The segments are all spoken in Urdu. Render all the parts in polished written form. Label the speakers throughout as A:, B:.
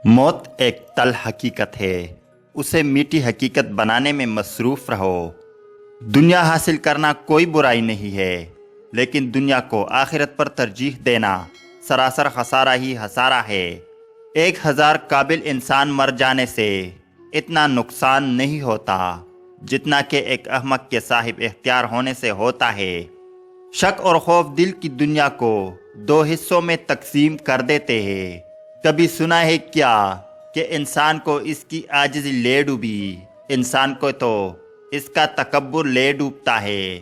A: موت ایک تل حقیقت ہے، اسے میٹھی حقیقت بنانے میں مصروف رہو۔ دنیا حاصل کرنا کوئی برائی نہیں ہے، لیکن دنیا کو آخرت پر ترجیح دینا سراسر خسارہ ہی خسارہ ہے۔ 1000 قابل انسان مر جانے سے اتنا نقصان نہیں ہوتا جتنا کہ ایک احمق کے صاحب اختیار ہونے سے ہوتا ہے۔ شک اور خوف دل کی دنیا کو 2 حصوں میں تقسیم کر دیتے ہیں۔ کبھی سنا ہے کیا کہ انسان کو اس کی عاجزی لے ڈوبی، انسان کو تو اس کا تکبر لے ڈوبتا ہے۔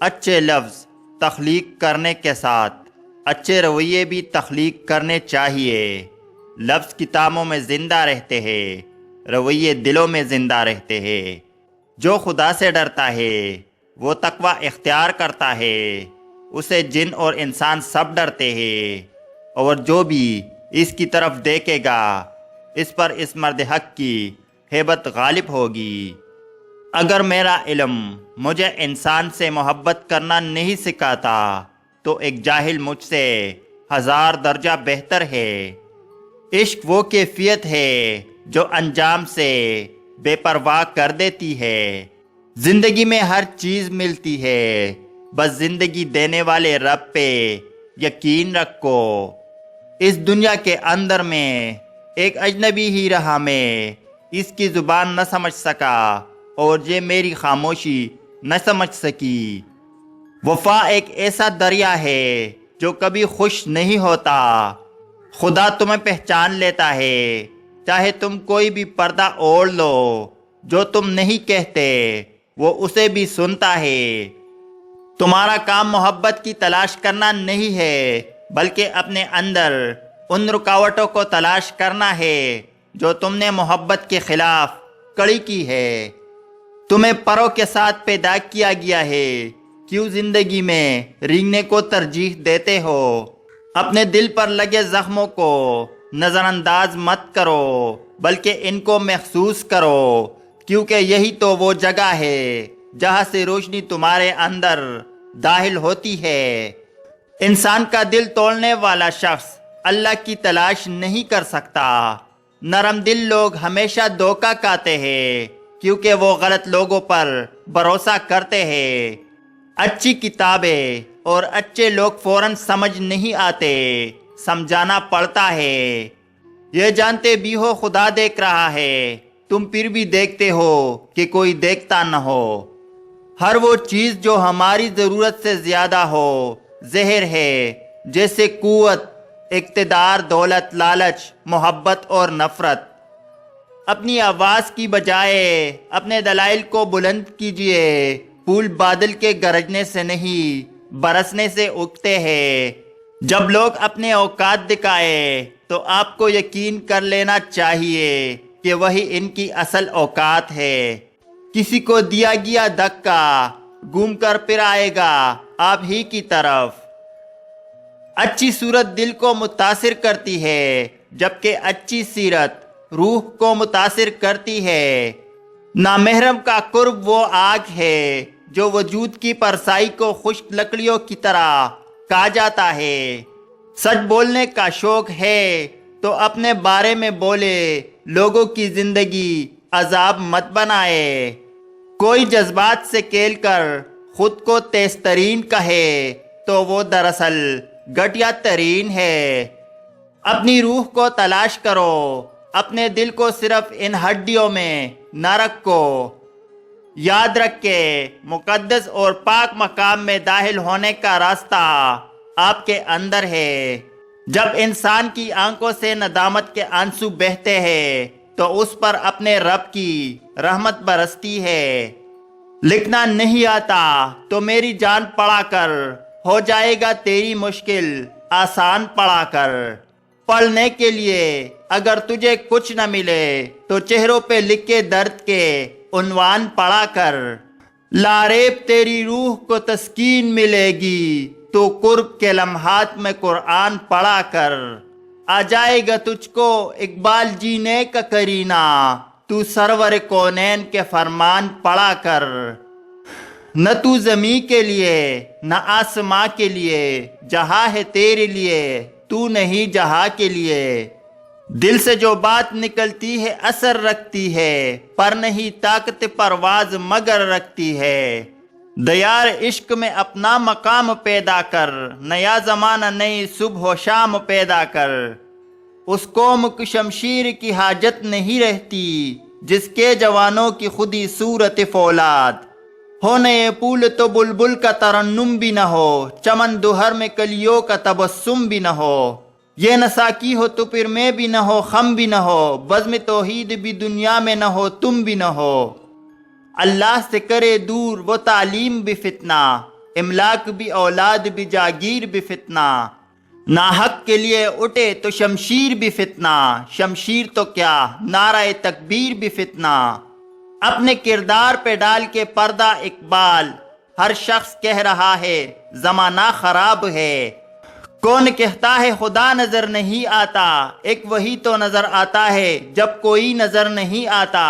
A: اچھے لفظ تخلیق کرنے کے ساتھ اچھے رویے بھی تخلیق کرنے چاہیے۔ لفظ کتابوں میں زندہ رہتے ہیں، رویے دلوں میں زندہ رہتے ہیں۔ جو خدا سے ڈرتا ہے وہ تقوی اختیار کرتا ہے، اسے جن اور انسان سب ڈرتے ہیں، اور جو بھی اس کی طرف دیکھے گا اس پر اس مرد حق کی ہیبت غالب ہوگی۔ اگر میرا علم مجھے انسان سے محبت کرنا نہیں سکھاتا تو ایک جاہل مجھ سے 1000 درجہ بہتر ہے۔ عشق وہ کیفیت ہے جو انجام سے بے پرواہ کر دیتی ہے۔ زندگی میں ہر چیز ملتی ہے، بس زندگی دینے والے رب پہ یقین رکھو۔ اس دنیا کے اندر میں ایک اجنبی ہی رہا، میں اس کی زبان نہ سمجھ سکا اور یہ میری خاموشی نہ سمجھ سکی۔ وفا ایک ایسا دریا ہے جو کبھی خوش نہیں ہوتا۔ خدا تمہیں پہچان لیتا ہے، چاہے تم کوئی بھی پردہ اوڑھ لو، جو تم نہیں کہتے وہ اسے بھی سنتا ہے۔ تمہارا کام محبت کی تلاش کرنا نہیں ہے، بلکہ اپنے اندر ان رکاوٹوں کو تلاش کرنا ہے جو تم نے محبت کے خلاف کڑی کی ہے۔ تمہیں پروں کے ساتھ پیدا کیا گیا ہے، کیوں زندگی میں رینگنے کو ترجیح دیتے ہو؟ اپنے دل پر لگے زخموں کو نظر انداز مت کرو، بلکہ ان کو محسوس کرو، کیونکہ یہی تو وہ جگہ ہے جہاں سے روشنی تمہارے اندر داخل ہوتی ہے۔ انسان کا دل توڑنے والا شخص اللہ کی تلاش نہیں کر سکتا۔ نرم دل لوگ ہمیشہ دھوکہ کھاتے ہیں، کیونکہ وہ غلط لوگوں پر بھروسہ کرتے ہیں۔ اچھی کتابیں اور اچھے لوگ فوراً سمجھ نہیں آتے، سمجھانا پڑتا ہے۔ یہ جانتے بھی ہو خدا دیکھ رہا ہے، تم پھر بھی دیکھتے ہو کہ کوئی دیکھتا نہ ہو۔ ہر وہ چیز جو ہماری ضرورت سے زیادہ ہو زہر ہے، جیسے قوت، اقتدار، دولت، لالچ، محبت اور نفرت۔ اپنی آواز کی بجائے اپنے دلائل کو بلند کیجیے۔ پھول بادل کے گرجنے سے نہیں برسنے سے اگتے ہیں۔ جب لوگ اپنے اوقات دکھائے تو آپ کو یقین کر لینا چاہیے کہ وہی ان کی اصل اوقات ہے۔ کسی کو دیا گیا دھکا گھوم کر پھر آئے گا آپ ہی کی طرف۔ اچھی صورت دل کو متاثر کرتی ہے، جبکہ اچھی سیرت روح کو متاثر کرتی ہے۔ نامحرم کا قرب وہ آگ ہے جو وجود کی پرسائی کو خشک لکڑیوں کی طرح کھا جاتا ہے۔ سچ بولنے کا شوق ہے تو اپنے بارے میں بولے، لوگوں کی زندگی عذاب مت بنائے۔ کوئی جذبات سے کھیل کر خود کو تیز ترین کہے تو وہ دراصل گھٹیا ترین ہے۔ اپنی روح کو تلاش کرو، اپنے دل کو صرف ان ہڈیوں میں نہ رکھو۔ یاد رکھ کے مقدس اور پاک مقام میں داخل ہونے کا راستہ آپ کے اندر ہے۔ جب انسان کی آنکھوں سے ندامت کے آنسو بہتے ہیں تو اس پر اپنے رب کی رحمت برستی ہے۔ لکھنا نہیں آتا تو میری جان پڑھا کر، ہو جائے گا تیری مشکل آسان پڑھا کر۔ پڑھنے کے لیے اگر تجھے کچھ نہ ملے تو چہروں پہ لکھے درد کے عنوان پڑھا کر۔ لاریب تیری روح کو تسکین ملے گی، تو قرب کے لمحات میں قرآن پڑھا کر۔ آ جائے گا تجھ کو اقبال جینے کا کرینہ، تو سرور کونین کے فرمان پڑھا کر۔ نہ تو زمین کے لیے نہ آسماں کے لیے، جہاں ہے تیرے لیے تو نہیں جہاں کے لیے۔ دل سے جو بات نکلتی ہے اثر رکھتی ہے، پر نہیں طاقت پرواز مگر رکھتی ہے۔ دیار عشق میں اپنا مقام پیدا کر، نیا زمانہ نئی صبح و شام پیدا کر۔ اس قوم کی شمشیر کی حاجت نہیں رہتی، جس کے جوانوں کی خودی صورت فولاد ہو۔ نئے پھول تو بلبل کا ترنم بھی نہ ہو، چمن دوہر میں کلیوں کا تبسم بھی نہ ہو۔ یہ نہ ساکی ہو تو پھر میں بھی نہ ہو، خم بھی نہ ہو، بزم توحید بھی دنیا میں نہ ہو، تم بھی نہ ہو۔ اللہ سے کرے دور وہ تعلیم بھی فتنہ، املاک بھی اولاد بھی جاگیر بھی فتنہ۔ ناحق کے لیے اٹھے تو شمشیر بھی فتنہ، شمشیر تو کیا نعرہ تکبیر بھی فتنہ۔ اپنے کردار پہ ڈال کے پردہ اقبال، ہر شخص کہہ رہا ہے زمانہ خراب ہے۔ کون کہتا ہے خدا نظر نہیں آتا، ایک وہی تو نظر آتا ہے جب کوئی نظر نہیں آتا۔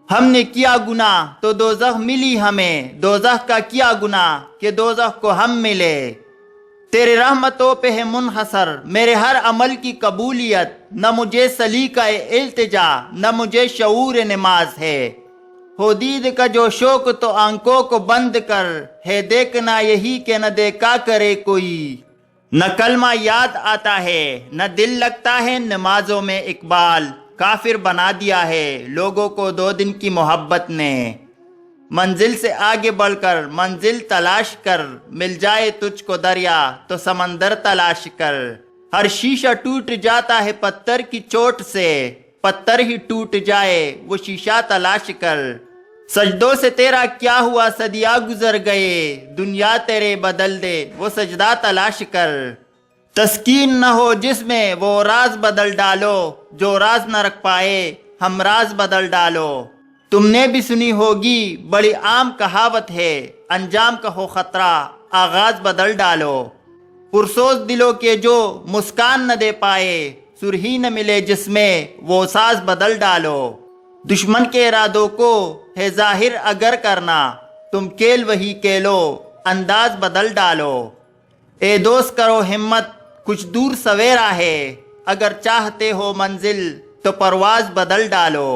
A: ہم نے کیا گناہ تو دوزخ ملی ہمیں، دوزخ کا کیا گناہ کہ دوزخ کو ہم ملے۔ تیرے رحمتوں پہ ہے منحصر میرے ہر عمل کی قبولیت، نہ مجھے سلیقہ التجا نہ مجھے شعور نماز ہے۔ ہو دید کا جو شوق تو آنکھوں کو بند کر، ہے دیکھنا یہی کہ نہ دیکھا کرے کوئی۔ نہ کلمہ یاد آتا ہے نہ دل لگتا ہے نمازوں میں، اقبال کافر بنا دیا ہے لوگوں کو 2 دن کی محبت نے۔ منزل سے آگے بڑھ کر منزل تلاش کر، مل جائے تجھ کو دریا تو سمندر تلاش کر۔ ہر شیشہ ٹوٹ جاتا ہے پتھر کی چوٹ سے، پتھر ہی ٹوٹ جائے وہ شیشہ تلاش کر۔ سجدوں سے تیرا کیا ہوا صدیاں گزر گئے، دنیا تیرے بدل دے وہ سجدہ تلاش کر۔ تسکین نہ ہو جس میں وہ راز بدل ڈالو، جو راز نہ رکھ پائے ہم راز بدل ڈالو۔ تم نے بھی سنی ہوگی بڑی عام کہاوت ہے، انجام کا ہو خطرہ آغاز بدل ڈالو۔ پرسوز دلوں کے جو مسکان نہ دے پائے، سرہی نہ ملے جس میں وہ ساز بدل ڈالو۔ دشمن کے ارادوں کو ہے ظاہر اگر کرنا، تم کیل وہی کیلو انداز بدل ڈالو۔ اے دوست کرو ہمت کچھ دور سویرا ہے، اگر چاہتے ہو منزل تو پرواز بدل ڈالو۔